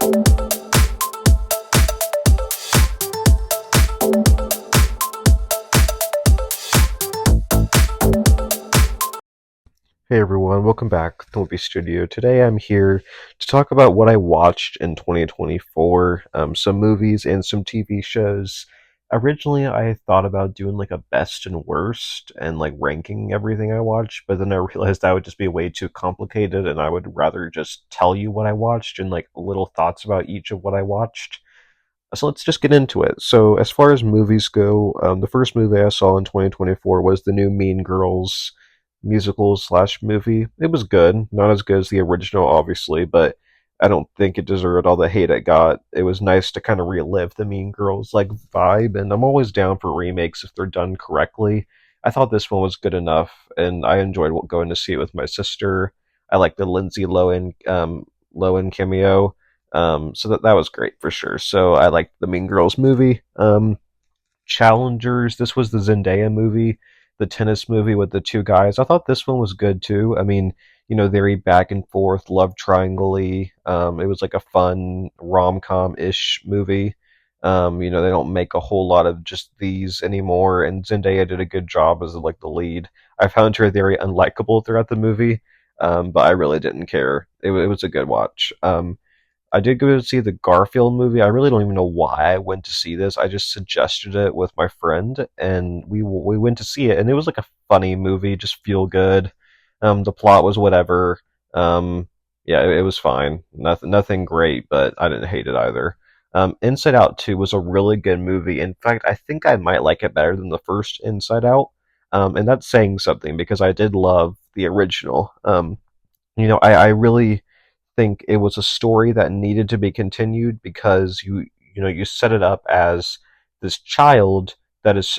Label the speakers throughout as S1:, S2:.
S1: Hey everyone, welcome back to the Movie Studio. Today I'm here to talk about what I watched in 2024, some movies and some TV shows. Originally, I thought about doing like a best and worst and like ranking everything I watched, but then I realized that would just be way too complicated and I would rather just tell you what I watched and like little thoughts about each of what I watched. So let's just get into it. So, as far as movies go, the first movie I saw in 2024 was the new Mean Girls musical slash movie. It was good, not as good as the original, obviously, but I don't think it deserved all the hate it got. It was nice to kind of relive the Mean Girls like vibe, and I'm always down for remakes if they're done correctly. I thought this one was good enough, and I enjoyed going to see it with my sister. I like the Lindsay Lohan cameo. So that was great for sure. So I liked the Mean Girls movie. Challengers. This was the Zendaya movie, the tennis movie with the two guys. I thought this one was good too. I mean, very back and forth, love triangle-y. It was like a fun rom com ish movie. They don't make a whole lot of just these anymore, and Zendaya did a good job as like the lead. I found her very unlikable throughout the movie, but I really didn't care. It was a good watch. I did go to see the Garfield movie. I really don't even know why I went to see this. I just suggested it with my friend, and we went to see it, and it was like a funny movie, just feel good. The plot was whatever. Yeah, it was fine. Nothing great, but I didn't hate it either. Inside Out 2 was a really good movie. In fact, I think I might like it better than the first Inside Out. And that's saying something because I did love the original. I really think it was a story that needed to be continued because you set it up as this child that is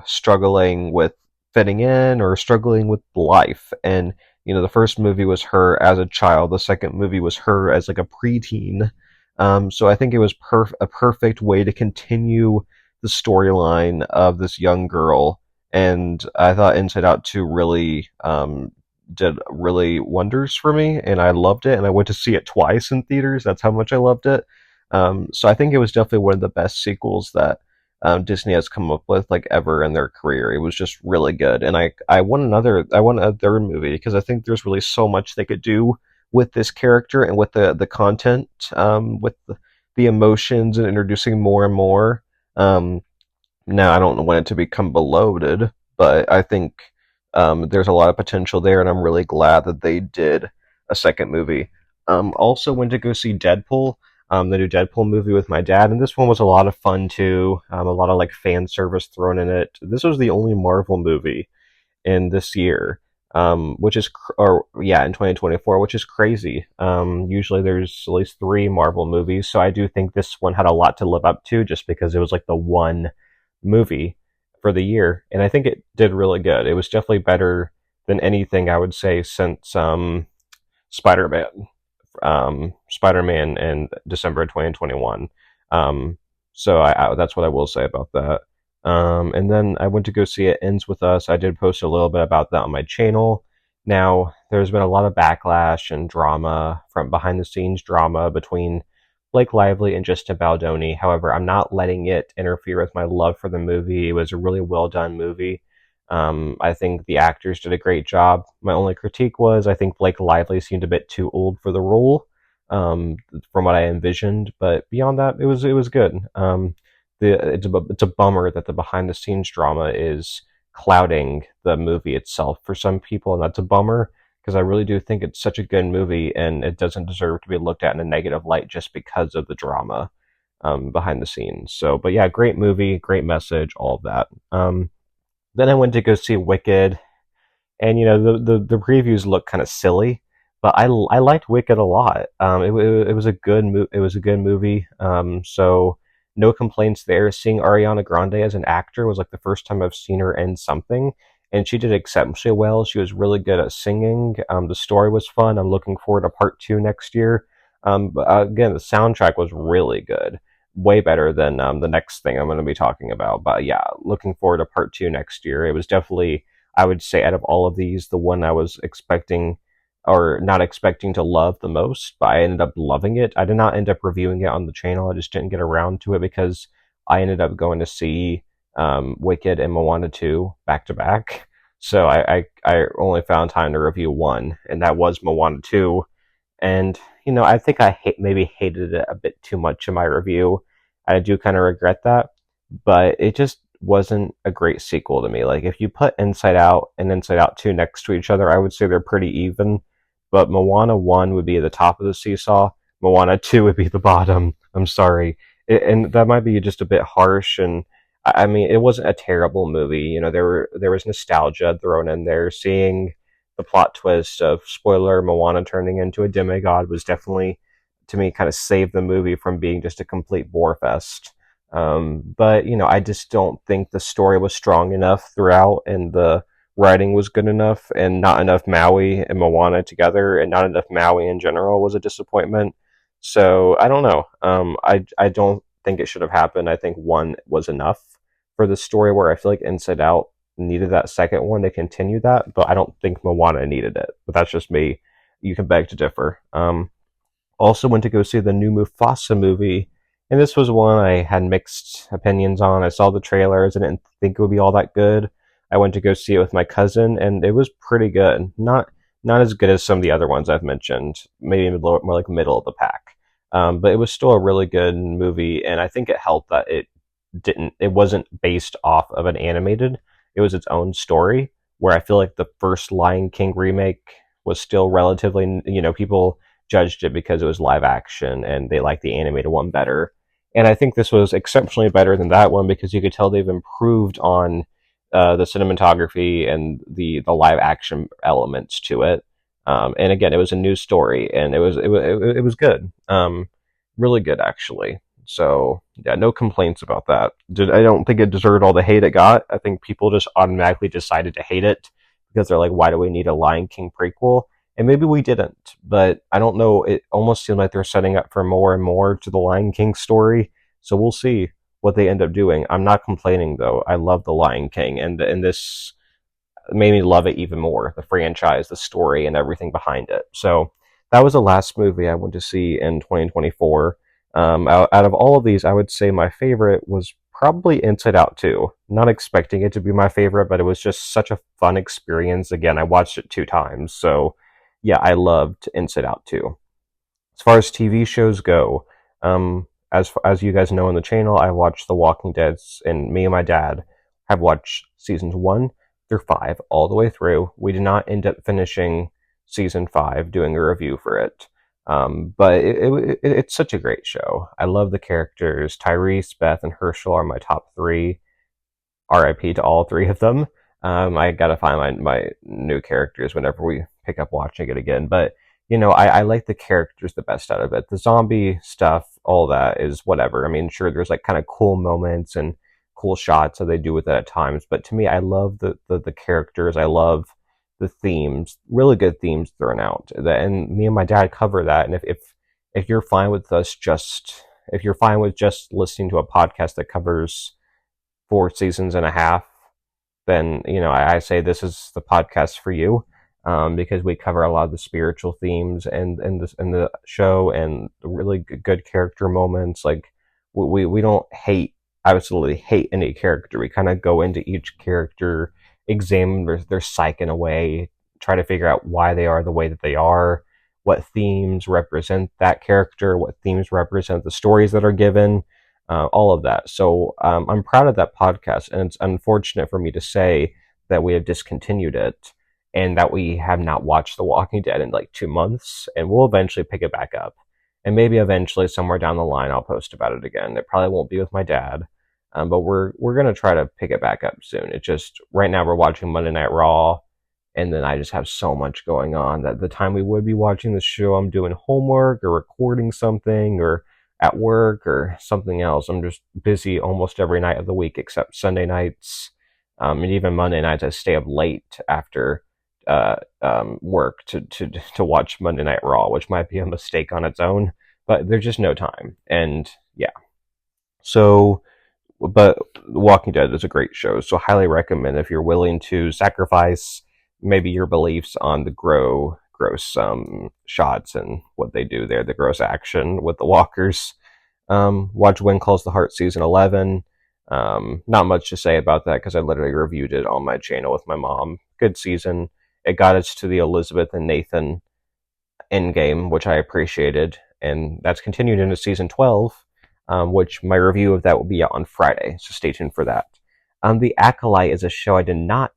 S1: struggling with fitting in or struggling with life, and the first movie was her as a child, the second movie was her as like a preteen. So I think it was a perfect way to continue the storyline of this young girl, and I thought Inside Out 2 really did really wonders for me, and I loved it. And I went to see it twice in theaters. That's how much I loved it. So I think it was definitely one of the best sequels that Disney has come up with like ever in their career. It was just really good, and I want a third movie because I think there's really so much they could do with this character and with the content, with the emotions and introducing more and more. Um, Now, I don't want it to become bloated, but I think there's a lot of potential there, and I'm really glad that they did a second movie. Also, went to go see Deadpool, the new Deadpool movie with my dad, and this one was a lot of fun too. A lot of like fan service thrown in it. This was the only Marvel movie in this year, which is or yeah, in 2024, which is crazy. Usually there's at least three Marvel movies, so I do think this one had a lot to live up to, just because it was like the one movie for the year, and I think it did really good. It was definitely better than anything I would say since Spider-Man, Spider-Man in December of 2021. So that's what I will say about that. And then I went to go see It Ends With Us. I did post a little bit about that on my channel. Now, there's been a lot of backlash and drama from behind the scenes drama between Blake Lively and Justin Baldoni. However, I'm not letting it interfere with my love for the movie. It was a really well done movie. I think the actors did a great job. My only critique was I think Blake Lively seemed a bit too old for the role, from what I envisioned. But beyond that, it was good. It's a bummer that the behind the scenes drama is clouding the movie itself for some people, and that's a bummer because I really do think it's such a good movie, and it doesn't deserve to be looked at in a negative light just because of the drama behind the scenes. So, but yeah, great movie, great message, all of that. Then I went to go see Wicked, and the previews look kind of silly, but I liked Wicked a lot. It was a it was a good movie. So no complaints there. Seeing Ariana Grande as an actor was like the first time I've seen her in something, and she did exceptionally well. She was really good at singing. The story was fun. I'm looking forward to part two next year. But again, the soundtrack was really good, way better than the next thing I'm going to be talking about. But yeah, looking forward to part two next year. It was definitely, I would say, out of all of these, the one I was expecting or not expecting to love the most, but I ended up loving it. I did not end up reviewing it on the channel. I just didn't get around to it because I ended up going to see Wicked and Moana 2 back to back. So I only found time to review one, and that was Moana 2. And I think maybe hated it a bit too much in my review. I do kind of regret that, but it just wasn't a great sequel to me. Like if you put Inside Out and Inside Out 2 next to each other, I would say they're pretty even. But Moana 1 would be at the top of the seesaw. Moana 2 would be the bottom. I'm sorry. And that might be just a bit harsh. And I mean, it wasn't a terrible movie. There was nostalgia thrown in there. Seeing the plot twist of, spoiler, Moana turning into a demigod was definitely, to me, kind of saved the movie from being just a complete bore fest. But I just don't think the story was strong enough throughout, and the writing was good enough, and not enough Maui and Moana together, and not enough Maui in general was a disappointment. So I don't know. I don't think it should have happened. I think one was enough for the story, where I feel like Inside Out needed that second one to continue that, but I don't think Moana needed it. But that's just me. You can beg to differ. Also went to go see the new Mufasa movie, and this was one I had mixed opinions on. I saw the trailers and didn't think it would be all that good. I went to go see it with my cousin, and it was pretty good. Not as good as some of the other ones I've mentioned. Maybe more like middle of the pack. But it was still a really good movie, and I think it helped that it wasn't based off of an animated. It was its own story. Where I feel like the first Lion King remake was still relatively, people judged it because it was live action and they liked the animated one better. And I think this was exceptionally better than that one because you could tell they've improved on the cinematography and the live action elements to it. And again, it was a new story, and it was good, really good actually. So yeah, no complaints about that. I don't think it deserved all the hate it got. I think people just automatically decided to hate it because they're like, why do we need a Lion King prequel? And maybe we didn't, but I don't know. It almost seemed like they're setting up for more and more to the Lion King story. So we'll see what they end up doing. I'm not complaining though. I love the Lion King, and this made me love it even more. The franchise, the story, and everything behind it. So that was the last movie I went to see in 2024. Out of all of these, I would say my favorite was probably Inside Out 2. Not expecting it to be my favorite, but it was just such a fun experience. Again, I watched it 2 times, so yeah, I loved Inside Out 2. As far as TV shows go, as you guys know on the channel, I watched The Walking Dead, and me and my dad have watched seasons 1 through 5 all the way through. We did not end up finishing season 5, doing a review for it. But it's such a great show. I love the characters. Tyrese, Beth, and Herschel are my top 3. RIP to all 3 of them. I gotta find my new characters whenever we pick up watching it again. But I like the characters the best out of it. The zombie stuff, all that is whatever. I mean, sure, there's like kind of cool moments and cool shots that they do with it at times. But to me, I love the characters. I love the themes, really good themes thrown out. And me and my dad cover that. And if you're fine with if you're fine with just listening to a podcast that covers 4 seasons and a half, then I say this is the podcast for you, because we cover a lot of the spiritual themes and the show, and really good character moments. Like we don't absolutely hate any character. We kind of go into each character, examine their psyche in a way, try to figure out why they are the way that they are, what themes represent that character, what themes represent the stories that are given, all of that. So I'm proud of that podcast, and it's unfortunate for me to say that we have discontinued it and that we have not watched The Walking Dead in like 2 months, and we'll eventually pick it back up. And maybe eventually, somewhere down the line, I'll post about it again. It probably won't be with my dad, but we're gonna try to pick it back up soon. It just right now we're watching Monday Night Raw, and then I just have so much going on that the time we would be watching the show, I'm doing homework or recording something or at work or something else. I'm just busy almost every night of the week except Sunday nights, and even Monday nights. I stay up late after work to watch Monday Night Raw, which might be a mistake on its own, but there's just no time. And yeah, so. But The Walking Dead is a great show, so highly recommend if you're willing to sacrifice maybe your beliefs on the gross shots and what they do there, the gross action with the walkers. Watch When Calls the Heart season 11. Not much to say about that because I literally reviewed it on my channel with my mom. Good season. It got us to the Elizabeth and Nathan endgame, which I appreciated, and that's continued into season 12, which my review of that will be out on Friday, so stay tuned for that. The Acolyte is a show I did not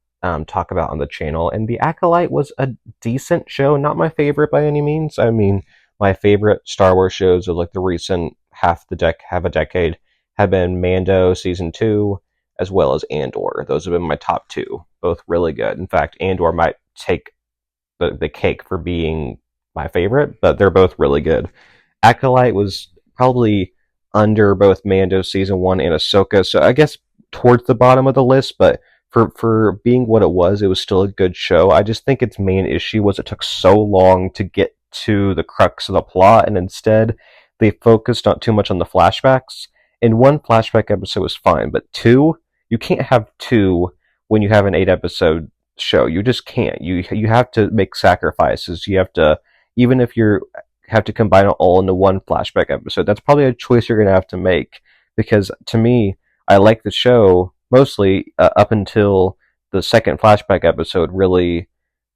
S1: talk about on the channel, and The Acolyte was a decent show, not my favorite by any means. I mean, my favorite Star Wars shows of like the recent half a decade have been Mando season 2 as well as Andor. Those have been my top two, both really good. In fact, Andor might take the cake for being my favorite, but they're both really good. Acolyte was probably under both Mando season 1 and Ahsoka, so I guess towards the bottom of the list, but for being what it was still a good show. I just think its main issue was it took so long to get to the crux of the plot, and instead they focused not too much on the flashbacks. And one flashback episode was fine, but two, you can't have two when you have an 8 episode show. You just can't. You have to make sacrifices. You have to, even if you have to combine it all into one flashback episode. That's probably a choice you're gonna have to make, because to me, I like the show mostly up until the second flashback episode really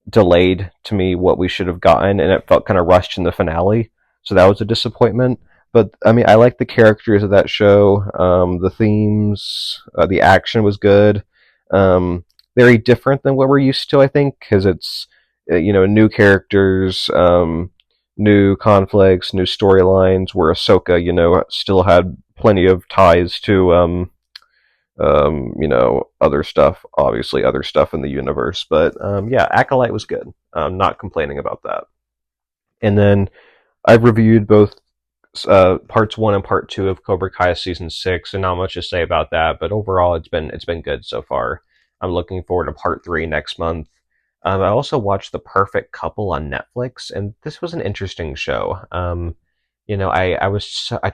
S1: delayed to me what we should have gotten, and it felt kind of rushed in the finale. So that was a disappointment. But I mean, I like the characters of that show. The themes, the action was good. Very different than what we're used to, I think, because it's new characters, new conflicts, new storylines. Where Ahsoka, still had plenty of ties to other stuff, obviously other stuff in the universe. But yeah, Acolyte was good. I'm not complaining about that. And then I've reviewed both parts 1 and part 2 of Cobra Kai season 6, and not much to say about that. But overall, it's been good so far. I'm looking forward to part 3 next month. I also watched The Perfect Couple on Netflix, and this was an interesting show. I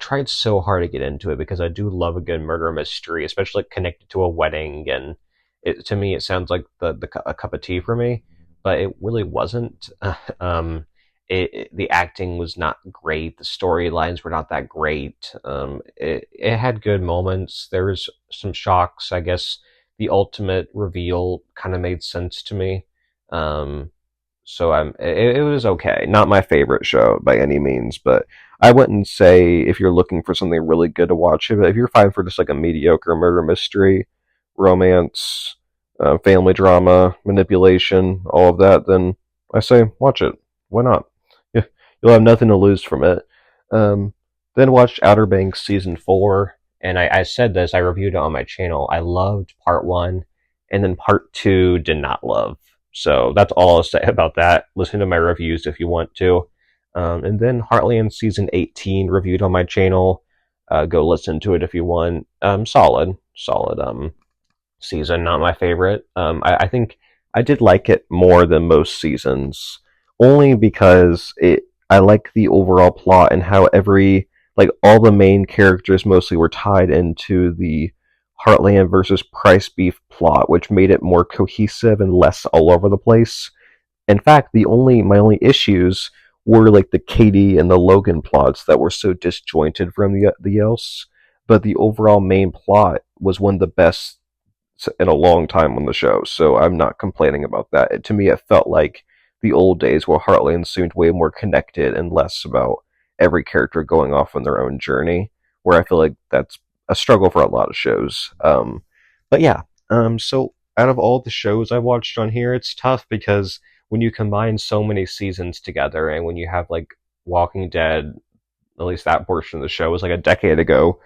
S1: tried so hard to get into it because I do love a good murder mystery, especially connected to a wedding, and to me it sounds like a cup of tea for me, but it really wasn't. The acting was not great. The storylines were not that great. It had good moments. There was some shocks. I guess the ultimate reveal kind of made sense to me. Um, it was okay. Not my favorite show by any means, but I wouldn't say if you're looking for something really good to watch it. But if you're fine for just like a mediocre murder mystery, romance, family drama, manipulation, all of that, then I say watch it. Why not? You'll have nothing to lose from it. Then watched Outer Banks season 4, and I said this. I reviewed it on my channel. I loved part 1, and then part 2 did not love. So that's all I'll say about that. Listen to my reviews if you want to. And then Heartland season 18 reviewed on my channel. Go listen to it if you want. Solid season. Not my favorite. I think I did like it more than most seasons, only because I like the overall plot and how all the main characters mostly were tied into the Heartland versus Price Beef plot, which made it more cohesive and less all over the place. In fact, my only issues were like the Katie and the Logan plots that were so disjointed from the else. But the overall main plot was one of the best in a long time on the show, so I'm not complaining about that. To me, it felt like the old days where Heartland seemed way more connected and less about every character going off on their own journey, where I feel like that's a struggle for a lot of shows. But yeah, so out of all the shows I watched on here, it's tough because when you combine so many seasons together, and when you have like Walking Dead, at least that portion of the show was like a decade ago,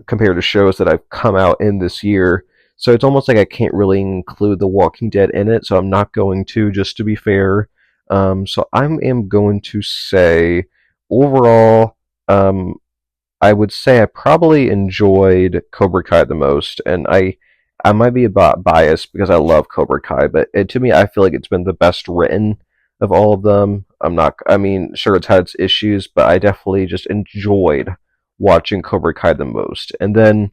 S1: compared to shows that have come out in this year. So it's almost like I can't really include The Walking Dead in it, so I'm not going to, just to be fair. So I am going to say, overall, I would say I probably enjoyed Cobra Kai the most, and I might be about biased because I love Cobra Kai, but to me, I feel like it's been the best written of all of them. I mean, sure, it's had its issues, but I definitely just enjoyed watching Cobra Kai the most. And then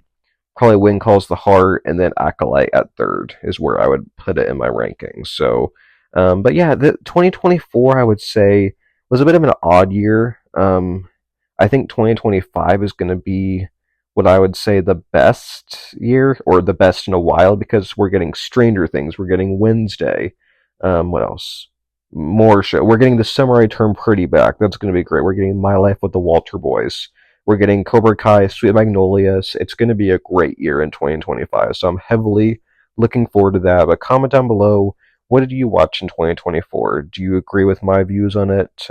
S1: probably When Calls the Heart, and then Acolyte at third is where I would put it in my rankings. So But yeah, the 2024 I would say was a bit of an odd year. I think 2025 is going to be what I would say the best year, or the best in a while, because we're getting Stranger Things, we're getting Wednesday. What else? More show. We're getting the Summer I Turn Pretty back. That's going to be great. We're getting My Life with the Walter Boys. We're getting Cobra Kai, Sweet Magnolias. It's going to be a great year in 2025. So I'm heavily looking forward to that. But comment down below, what did you watch in 2024? Do you agree with my views on it?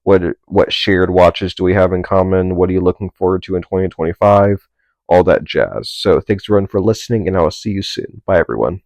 S1: What shared watches do we have in common? What are you looking forward to in 2025? All that jazz. So thanks everyone for listening, and I will see you soon. Bye everyone.